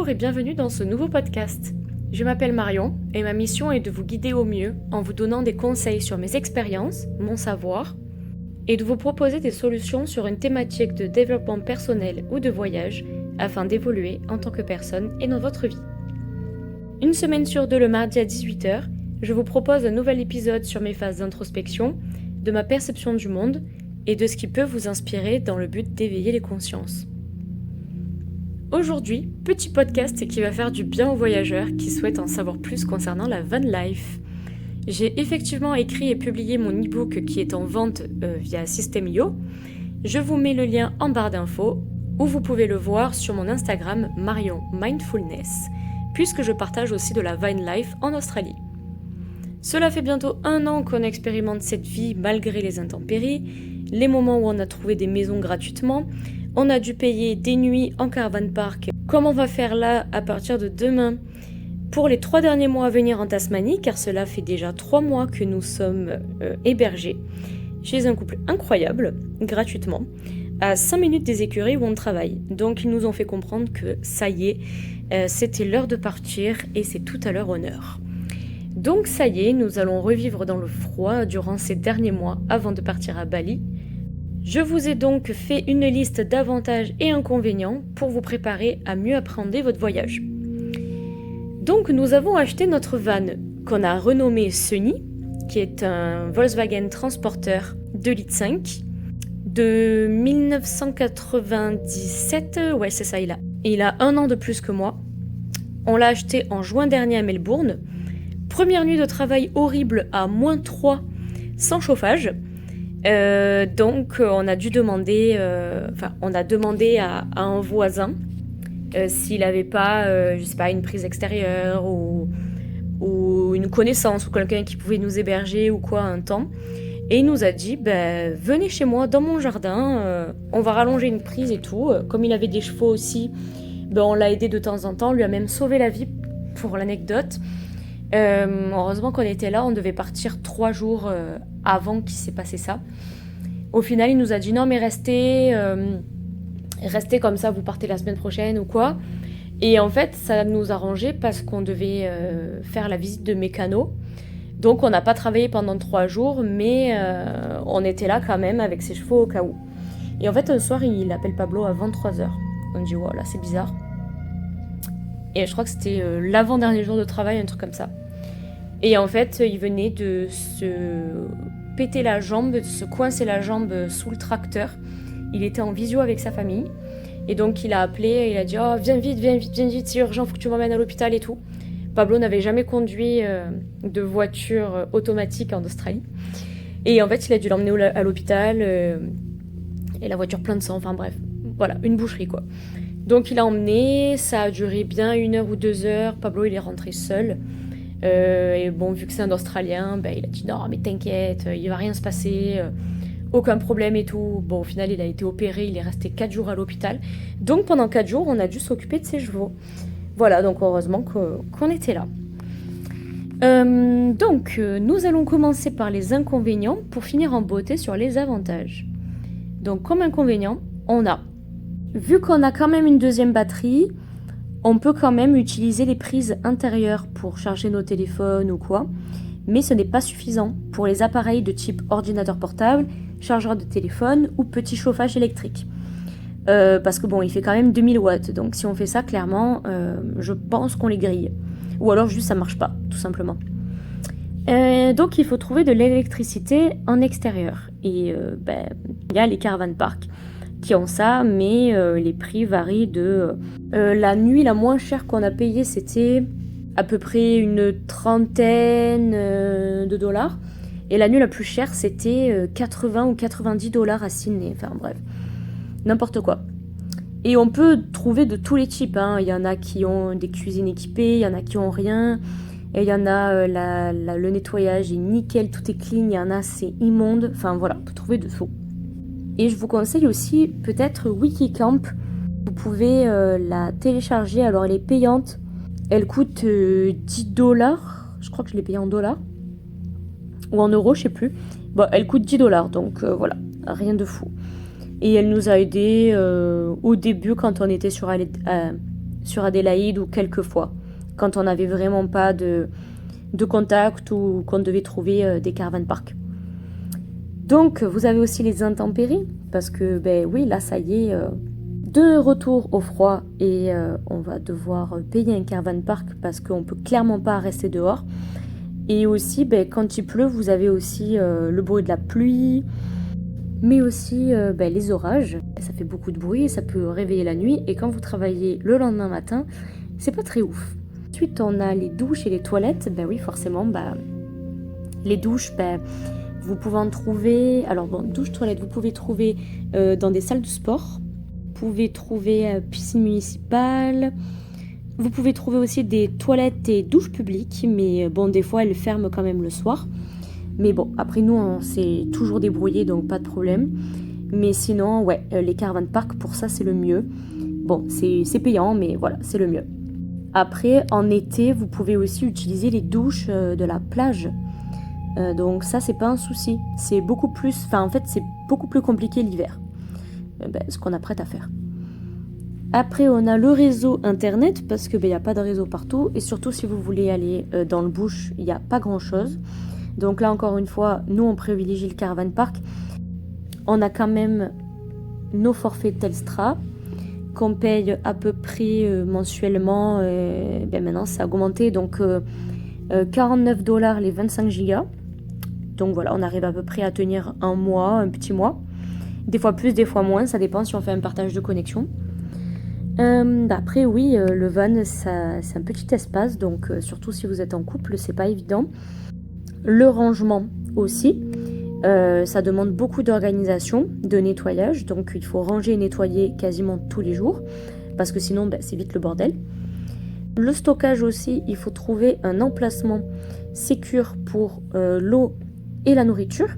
Bonjour et bienvenue dans ce nouveau podcast. Je m'appelle Marion et ma mission est de vous guider au mieux en vous donnant des conseils sur mes expériences, mon savoir et de vous proposer des solutions sur une thématique de développement personnel ou de voyage afin d'évoluer en tant que personne et dans votre vie. Une semaine sur deux le mardi à 18h, je vous propose un nouvel épisode sur mes phases d'introspection, de ma perception du monde et de ce qui peut vous inspirer dans le but d'éveiller les consciences. Aujourd'hui, petit podcast qui va faire du bien aux voyageurs qui souhaitent en savoir plus concernant la van life. J'ai effectivement écrit et publié mon e-book qui est en vente via System.io. Je vous mets le lien en barre d'infos ou vous pouvez le voir sur mon Instagram Marion Mindfulness, puisque je partage aussi de la van life en Australie. Cela fait bientôt 1 an qu'on expérimente cette vie malgré les intempéries, les moments où on a trouvé des maisons gratuitement. On a dû payer des nuits en caravan park, comme on va faire là à partir de demain pour les 3 derniers mois à venir en Tasmanie, car cela fait déjà 3 mois que nous sommes hébergés chez un couple incroyable, gratuitement, à 5 minutes des écuries où on travaille. Donc ils nous ont fait comprendre que ça y est, c'était l'heure de partir et c'est tout à leur honneur. Donc ça y est, nous allons revivre dans le froid durant ces derniers mois avant de partir à Bali. Je vous ai donc fait une liste d'avantages et inconvénients pour vous préparer à mieux appréhender votre voyage. Donc nous avons acheté notre van qu'on a renommé Sunny, qui est un Volkswagen Transporter 2,5 litres de 1997, ouais c'est ça, il a 1 an de plus que moi. On l'a acheté en juin dernier à Melbourne. Première nuit de travail horrible à -3 sans chauffage. Donc on a dû demander, on a demandé à un voisin s'il n'avait pas, je sais pas, une prise extérieure ou une connaissance ou quelqu'un qui pouvait nous héberger ou quoi un temps. Et il nous a dit, venez chez moi dans mon jardin, on va rallonger une prise et tout. Comme il avait des chevaux aussi, on l'a aidé de temps en temps, on lui a même sauvé la vie pour l'anecdote. Heureusement qu'on était là, on devait partir 3 jours avant qu'il s'est passé ça. Au final, il nous a dit non mais restez comme ça, vous partez la semaine prochaine ou quoi. Et en fait, ça nous arrangeait parce qu'on devait faire la visite de mécano. Donc on n'a pas travaillé pendant 3 jours, mais on était là quand même avec ses chevaux au cas où. Et en fait, un soir, il appelle Pablo à 23h. On dit voilà, c'est bizarre. Et je crois que c'était l'avant-dernier jour de travail, un truc comme ça. Et en fait, il venait de se péter la jambe, de se coincer la jambe sous le tracteur. Il était en visio avec sa famille. Et donc, il a appelé et il a dit « Oh, viens vite, c'est urgent, faut que tu m'emmènes à l'hôpital et tout. » Pablo n'avait jamais conduit de voiture automatique en Australie. Et en fait, il a dû l'emmener à l'hôpital. Et la voiture pleine de sang, enfin bref. Voilà, une boucherie quoi. Donc il a emmené, ça a duré bien 1 heure ou 2 heures. Pablo il est rentré seul. Et bon, vu que c'est un Australien, il a dit non mais t'inquiète, il va rien se passer, aucun problème et tout. Bon, au final il a été opéré, il est resté 4 jours à l'hôpital. Donc pendant 4 jours on a dû s'occuper de ses chevaux. Voilà, donc heureusement qu'on était là. Nous allons commencer par les inconvénients pour finir en beauté sur les avantages. Donc comme inconvénient, on a, vu qu'on a quand même une deuxième batterie, on peut quand même utiliser les prises intérieures pour charger nos téléphones ou quoi, mais ce n'est pas suffisant pour les appareils de type ordinateur portable, chargeur de téléphone ou petit chauffage électrique. Parce que bon, il fait quand même 2000 watts, donc si on fait ça, clairement, je pense qu'on les grille. Ou alors juste ça marche pas, tout simplement. Donc il faut trouver de l'électricité en extérieur. Et il y a les caravan parks qui ont ça, mais les prix varient de... la nuit la moins chère qu'on a payée, c'était à peu près une trentaine de dollars. Et la nuit la plus chère, c'était 80 ou 90 dollars à Sydney. Enfin bref, n'importe quoi. Et on peut trouver de tous les types, hein. Il y en a qui ont des cuisines équipées, il y en a qui ont rien. Et il y en a, le nettoyage est nickel, tout est clean. Il y en a, c'est immonde. Enfin voilà, on peut trouver de tout. Et je vous conseille aussi peut-être Wikicamp. Vous pouvez la télécharger. Alors elle est payante. Elle coûte 10 dollars. Je crois que je l'ai payée en dollars. Ou en euros, je sais plus. Bon, elle coûte 10 dollars. Donc voilà, rien de fou. Et elle nous a aidés au début quand on était sur sur Adélaïde ou quelques fois, quand on n'avait vraiment pas de contact ou qu'on devait trouver des caravan parks. Donc, vous avez aussi les intempéries, parce que, oui, là, ça y est, de retour au froid et on va devoir payer un caravan park parce qu'on ne peut clairement pas rester dehors. Et aussi, quand il pleut, vous avez aussi le bruit de la pluie, mais aussi les orages. Ça fait beaucoup de bruit et ça peut réveiller la nuit. Et quand vous travaillez le lendemain matin, c'est pas très ouf. Ensuite, on a les douches et les toilettes. Oui, forcément, les douches, vous pouvez en trouver... Alors bon, douche, toilette, vous pouvez trouver dans des salles de sport. Vous pouvez trouver piscine municipale. Vous pouvez trouver aussi des toilettes et douches publiques. Mais bon, des fois, elles ferment quand même le soir. Mais bon, après nous, on s'est toujours débrouillé, donc pas de problème. Mais sinon, ouais, les caravan parks, pour ça, c'est le mieux. Bon, c'est payant, mais voilà, c'est le mieux. Après, en été, vous pouvez aussi utiliser les douches de la plage. Donc ça, c'est pas un souci. C'est beaucoup plus... Enfin, en fait, c'est beaucoup plus compliqué l'hiver. Ce qu'on apprête à faire. Après, on a le réseau internet, parce que y a pas de réseau partout. Et surtout, si vous voulez aller dans le bush, il n'y a pas grand-chose. Donc là, encore une fois, nous, on privilégie le caravan park. On a quand même nos forfaits Telstra, qu'on paye à peu près mensuellement. Maintenant, ça a augmenté. Donc, $49 les 25 gigas. Donc voilà, on arrive à peu près à tenir un mois, un petit mois. Des fois plus, des fois moins. Ça dépend si on fait un partage de connexion. Après, oui, le van, c'est un petit espace. Donc, surtout si vous êtes en couple, c'est pas évident. Le rangement aussi. Ça demande beaucoup d'organisation, de nettoyage. Donc, il faut ranger et nettoyer quasiment tous les jours. Parce que sinon, c'est vite le bordel. Le stockage aussi, il faut trouver un emplacement sécure pour l'eau et la nourriture.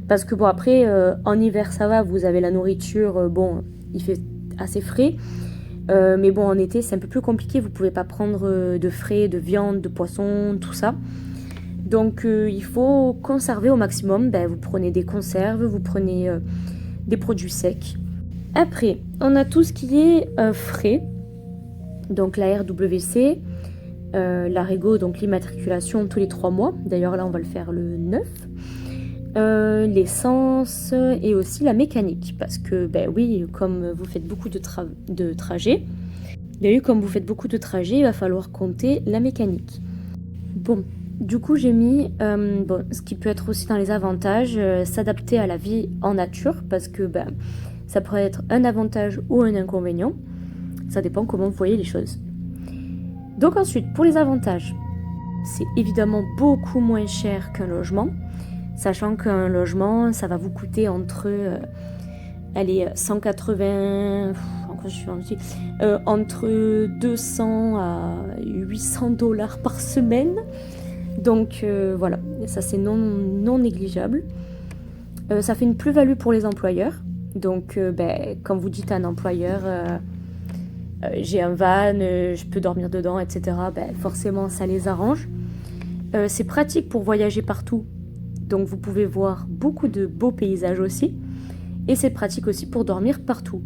Parce que bon, après, en hiver, ça va, vous avez la nourriture, il fait assez frais. Mais bon, en été, c'est un peu plus compliqué. Vous ne pouvez pas prendre de frais, de viande, de poisson, tout ça. Donc, il faut conserver au maximum. Vous prenez des conserves, vous prenez des produits secs. Après, on a tout ce qui est frais. Donc, la RWC, la Rego, donc l'immatriculation tous les 3 mois. D'ailleurs, là, on va le faire le 9. L'essence et aussi la mécanique. Parce que, oui, comme vous faites beaucoup de trajets, comme vous faites beaucoup de trajets, il va falloir compter la mécanique. Bon, du coup, j'ai mis, ce qui peut être aussi dans les avantages, s'adapter à la vie en nature. Parce que, ça pourrait être un avantage ou un inconvénient. Ça dépend comment vous voyez les choses. Donc ensuite, pour les avantages, c'est évidemment beaucoup moins cher qu'un logement. Sachant qu'un logement, ça va vous coûter entre 180, entre 200 à 800 $ par semaine. Donc voilà, ça c'est non négligeable. Ça fait une plus-value pour les employeurs. Donc quand vous dites à un employeur, j'ai un van, je peux dormir dedans, etc., forcément ça les arrange. C'est pratique pour voyager partout. Donc vous pouvez voir beaucoup de beaux paysages aussi. Et c'est pratique aussi pour dormir partout.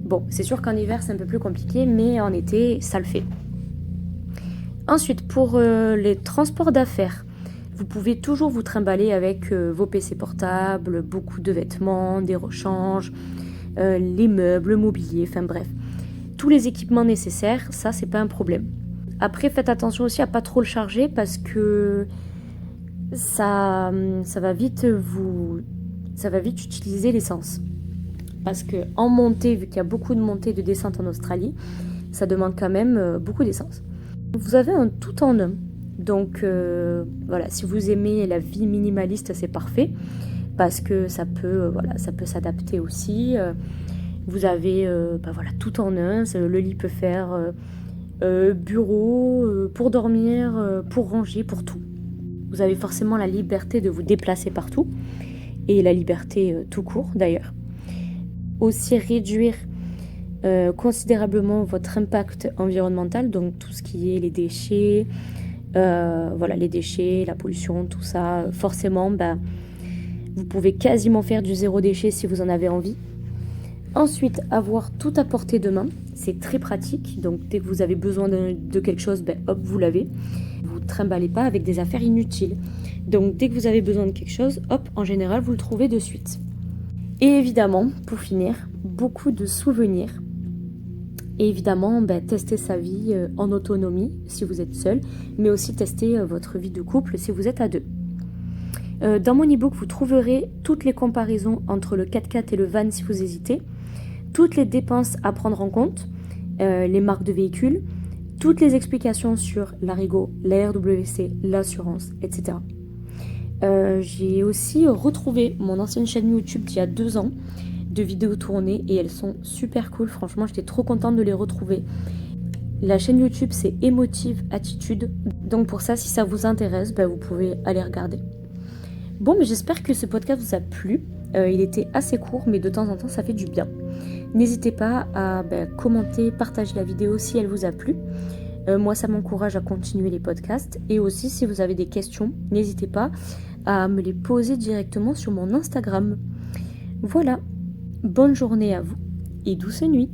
Bon, c'est sûr qu'en hiver c'est un peu plus compliqué, mais en été ça le fait. Ensuite, pour les transports d'affaires, vous pouvez toujours vous trimballer avec vos PC portables, beaucoup de vêtements, des rechanges, les meubles, le mobilier, enfin bref. Tous les équipements nécessaires, ça c'est pas un problème. Après, faites attention aussi à pas trop le charger parce que ça va vite utiliser l'essence. Parce que en montée, vu qu'il y a beaucoup de montées et de descentes en Australie, ça demande quand même beaucoup d'essence. Vous avez un tout en un. Donc voilà, si vous aimez la vie minimaliste, c'est parfait. Parce que ça peut s'adapter aussi. Vous avez tout en un. Le lit peut faire bureau, pour dormir, pour ranger, pour tout. Vous avez forcément la liberté de vous déplacer partout. Et la liberté tout court d'ailleurs. Aussi réduire considérablement votre impact environnemental. Donc tout ce qui est les déchets, les déchets, la pollution, tout ça. Forcément, vous pouvez quasiment faire du zéro déchet si vous en avez envie. Ensuite, avoir tout à portée de main. C'est très pratique, donc dès que vous avez besoin de quelque chose, hop, vous l'avez. Vous ne trimballez pas avec des affaires inutiles. Donc dès que vous avez besoin de quelque chose, hop, en général, vous le trouvez de suite. Et évidemment, pour finir, beaucoup de souvenirs. Et évidemment, tester sa vie en autonomie si vous êtes seul, mais aussi tester votre vie de couple si vous êtes à deux. Dans mon e-book, vous trouverez toutes les comparaisons entre le 4x4 et le van si vous hésitez, toutes les dépenses à prendre en compte, les marques de véhicules, toutes les explications sur l'Arigo, la RWC, l'assurance, etc. J'ai aussi retrouvé mon ancienne chaîne YouTube d'il y a 2 ans, de vidéos tournées, et elles sont super cool. Franchement, j'étais trop contente de les retrouver. La chaîne YouTube, c'est Émotive Attitude. Donc pour ça, si ça vous intéresse, vous pouvez aller regarder. Bon, mais j'espère que ce podcast vous a plu. Il était assez court, mais de temps en temps, ça fait du bien. N'hésitez pas à commenter, partager la vidéo si elle vous a plu. Moi, ça m'encourage à continuer les podcasts. Et aussi, si vous avez des questions, n'hésitez pas à me les poser directement sur mon Instagram. Voilà. Bonne journée à vous et douce nuit.